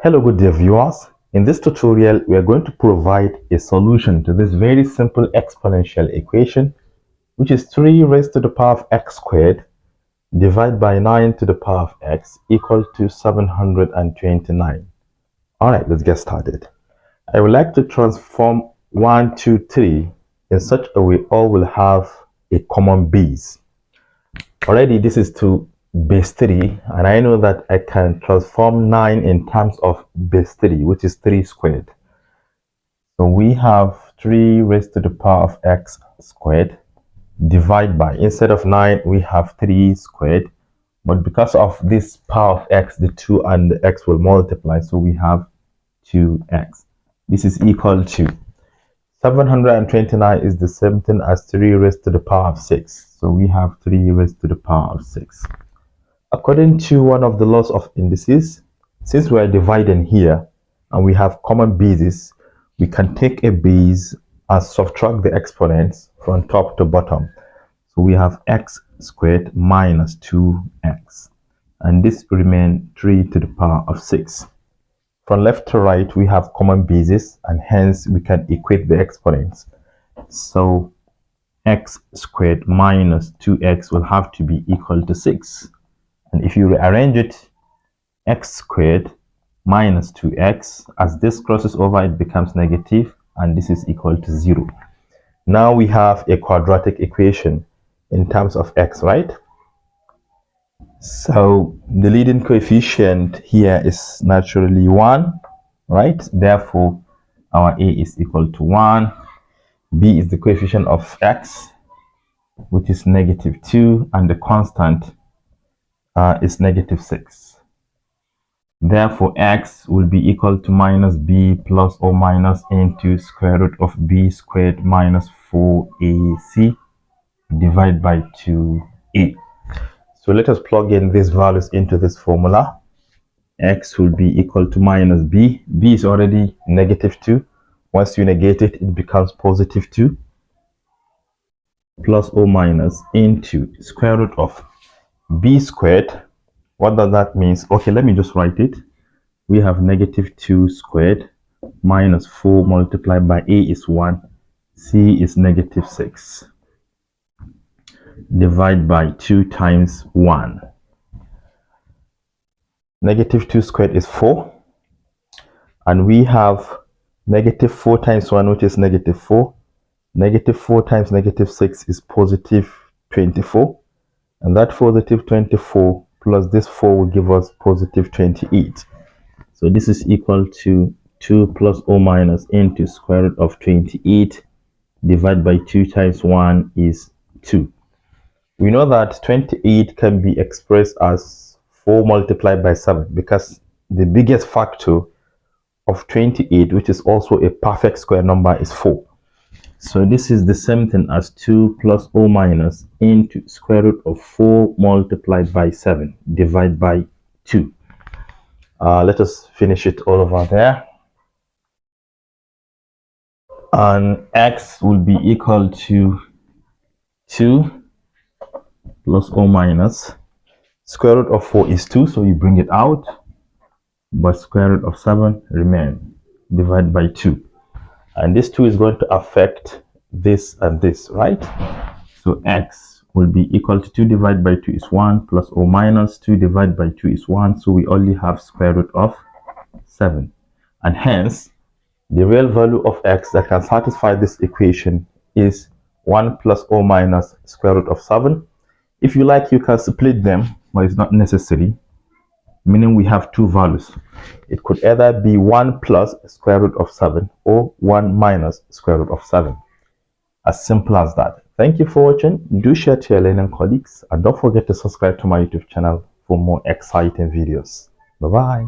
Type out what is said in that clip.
Hello, good dear viewers. In this tutorial, we are going to provide a solution to this very simple exponential equation, which is 3 raised to the power of x squared divided by 9 to the power of x equal to 729. All right, let's get started. I would like to transform 1, 2, 3 in such a way all will have a common base. Already, this is to base 3, and I know that I can transform 9 in terms of base 3, which is 3 squared. So we have 3 raised to the power of x squared divided by, instead of 9 we have 3 squared, but because of this power of x, the 2 and the x will multiply, so we have 2x. This is equal to 729 is the same thing as 3 raised to the power of 6. So we have 3 raised to the power of 6. According to one of the laws of indices, since we are dividing here and we have common bases, we can take a base and subtract the exponents from top to bottom. So we have x squared minus 2x, and this remains 3 to the power of 6. From left to right, we have common bases, and hence we can equate the exponents. So x squared minus 2x will have to be equal to 6. And if you rearrange it, x squared minus 2x, as this crosses over, it becomes negative, and this is equal to 0. Now we have a quadratic equation in terms of x, right? So the leading coefficient here is naturally 1, right? Therefore, our a is equal to 1. B is the coefficient of x, which is negative 2, and the constant is negative 6. Therefore, x will be equal to minus b plus or minus into square root of b squared minus 4ac divided by 2a. So let us plug in these values into this formula. X will be equal to minus b. B is already negative 2. Once you negate it, it becomes positive 2. Plus or minus into square root of b squared. What does that mean? Okay, let me just write it. We have negative 2 squared minus 4 multiplied by a is 1. C is negative 6. Divide by 2 times 1. Negative 2 squared is 4. And we have negative 4 times 1, which is negative 4. Negative 4 times negative 6 is positive 24. And that positive 24 plus this 4 will give us positive 28. So this is equal to 2 plus or minus into square root of 28 divided by 2 times 1 is 2. We know that 28 can be expressed as 4 multiplied by 7, because the biggest factor of 28, which is also a perfect square number, is 4. So this is the same thing as 2 plus or minus into square root of 4 multiplied by 7 divided by 2. Let us finish it all over there. And x will be equal to 2 plus or minus square root of 4 is 2, so you bring it out, but square root of 7 remain, divided by 2. And this 2 is going to affect this and this, right? So x will be equal to 2 divided by 2 is 1, plus or minus 2 divided by 2 is 1, so we only have square root of 7. And hence, the real value of x that can satisfy this equation is 1 plus or minus square root of 7. If you like, you can split them, but it's not necessary, meaning we have two values. It could either be 1 plus square root of 7 or 1 minus square root of 7. As simple as that. Thank you for watching. Do share to your learning colleagues, and don't forget to subscribe to my YouTube channel for more exciting videos. Bye-bye.